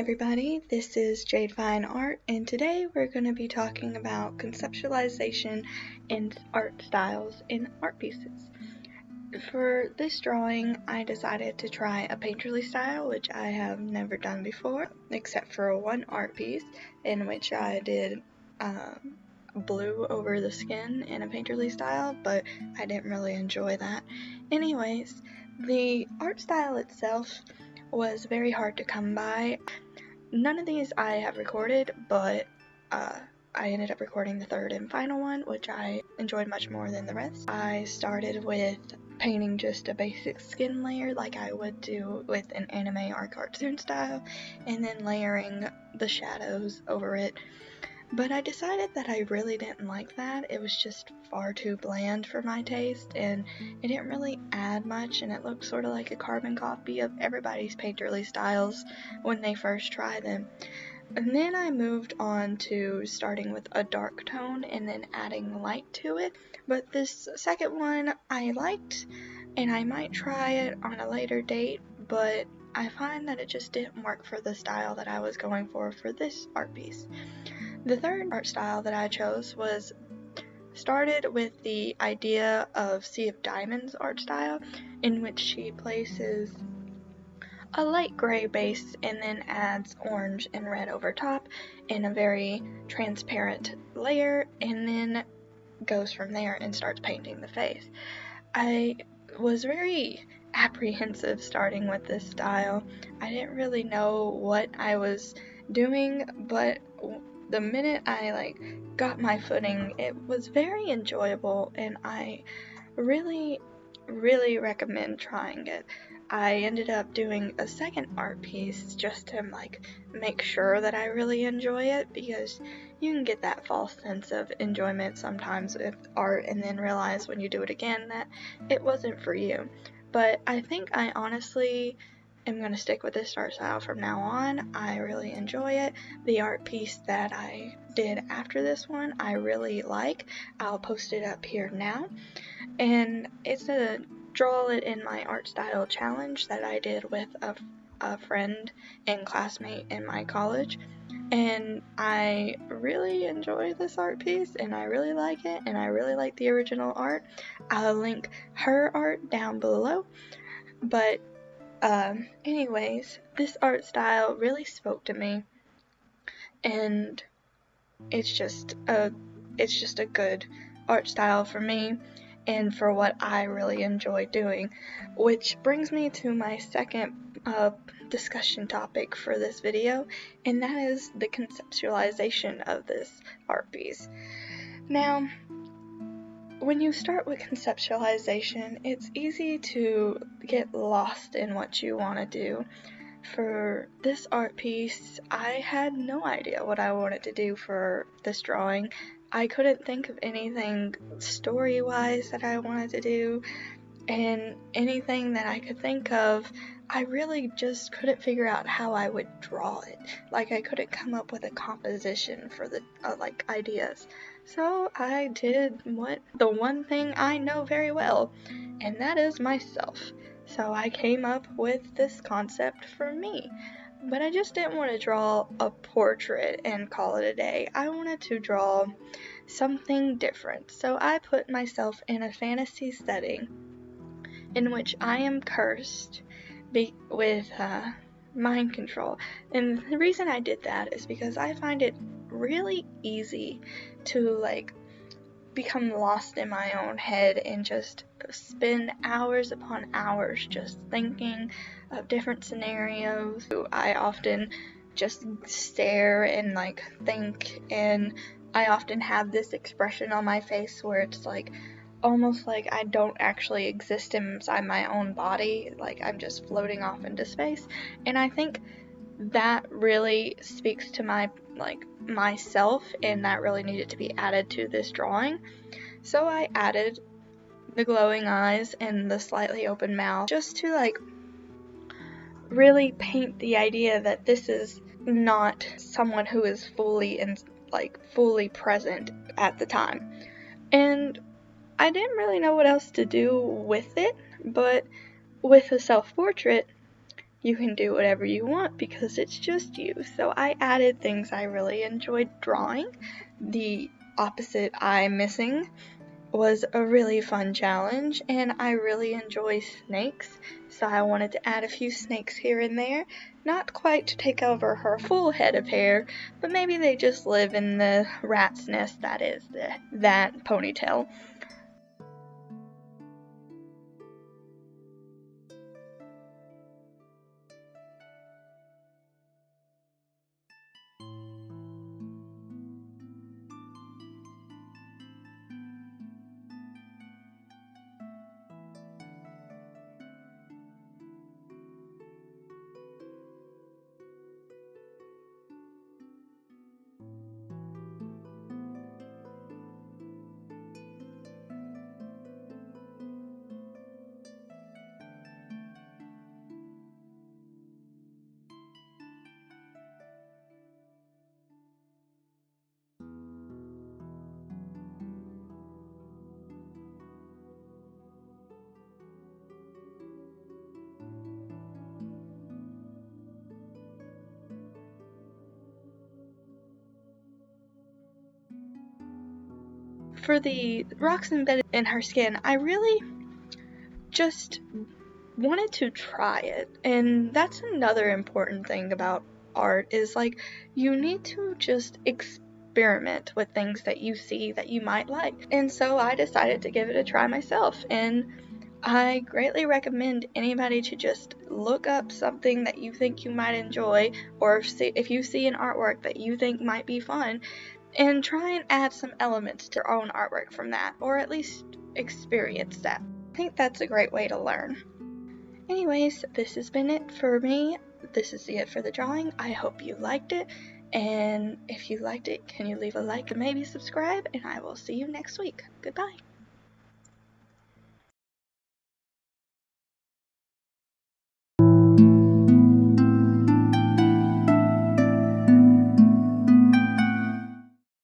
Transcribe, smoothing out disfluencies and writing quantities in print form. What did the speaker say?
everybody, this is Jade Fine Art, and today we're going to be talking about conceptualization and art styles in art pieces. For this drawing, I decided to try a painterly style, which I have never done before, except for one art piece in which I did blue over the skin in a painterly style, but I didn't really enjoy that. Anyways, the art style itself was very hard to come by. None of these I have recorded, but I ended up recording the third and final one, which I enjoyed much more than the rest. I started with painting just a basic skin layer like I would do with an anime or cartoon style, and then layering the shadows over it. But I decided that I really didn't like that. It was just far too bland for my taste, and it didn't really add much, and it looked sort of like a carbon copy of everybody's painterly styles when they first try them. And then I moved on to starting with a dark tone and then adding light to it. But this second one I liked, and I might try it on a later date, but I find that it just didn't work for the style that I was going for this art piece. The third art style that I chose started with the idea of Sea of Diamonds art style, in which she places a light gray base and then adds orange and red over top in a very transparent layer, and then goes from there and starts painting the face. I was very apprehensive starting with this style. I didn't really know what I was doing, but the minute I got my footing, it was very enjoyable, and I really recommend trying it. I ended up doing a second art piece just to make sure that I really enjoy it, because you can get that false sense of enjoyment sometimes with art and then realize when you do it again that it wasn't for you. But I think I honestly am going to stick with this art style from now on. I really enjoy it. The art piece that I did after this one I really like. I'll post it up here now. And it's a draw it in my art style challenge that I did with a friend and classmate in my college. And I really enjoy this art piece, and I really like it, and I really like the original art. I'll link her art down below. But anyways, this art style really spoke to me, and it's just a good art style for me and for what I really enjoy doing, which brings me to my second discussion topic for this video, and that is the conceptualization of this art piece. Now, when you start with conceptualization, it's easy to get lost in what you want to do. For this art piece, I had no idea what I wanted to do for this drawing. I couldn't think of anything story-wise that I wanted to do, and anything that I could think of, I really just couldn't figure out how I would draw it. I couldn't come up with a composition for the ideas. So I did the one thing I know very well, and that is myself. So I came up with this concept for me. But I just didn't want to draw a portrait and call it a day. I wanted to draw something different. So I put myself in a fantasy setting in which I am cursed with mind control. And the reason I did that is because I find it really easy to become lost in my own head and just spend hours upon hours just thinking of different scenarios. I often just stare and think, and I often have this expression on my face where it's almost like I don't actually exist inside my own body, I'm just floating off into space. And I think that really speaks to my myself, and that really needed to be added to this drawing. So I added the glowing eyes and the slightly open mouth just to really paint the idea that this is not someone who is fully present at the time. And I didn't really know what else to do with it, but with a self-portrait, you can do whatever you want because it's just you. So I added things I really enjoyed drawing. The opposite eye missing was a really fun challenge, and I really enjoy snakes, so I wanted to add a few snakes here and there. Not quite to take over her full head of hair, but maybe they just live in the rat's nest that is that ponytail. For the rocks embedded in her skin, I really just wanted to try it, and that's another important thing about art is like you need to just experiment with things that you see that you might like. And so I decided to give it a try myself, and I greatly recommend anybody to just look up something that you think you might enjoy, or if you see an artwork that you think might be fun, and try and add some elements to your own artwork from that, or at least experience that. I think that's a great way to learn. Anyways, this has been it for me. This is it for the drawing. I hope you liked it, and if you liked it, can you leave a like and maybe subscribe, and I will see you next week. Goodbye.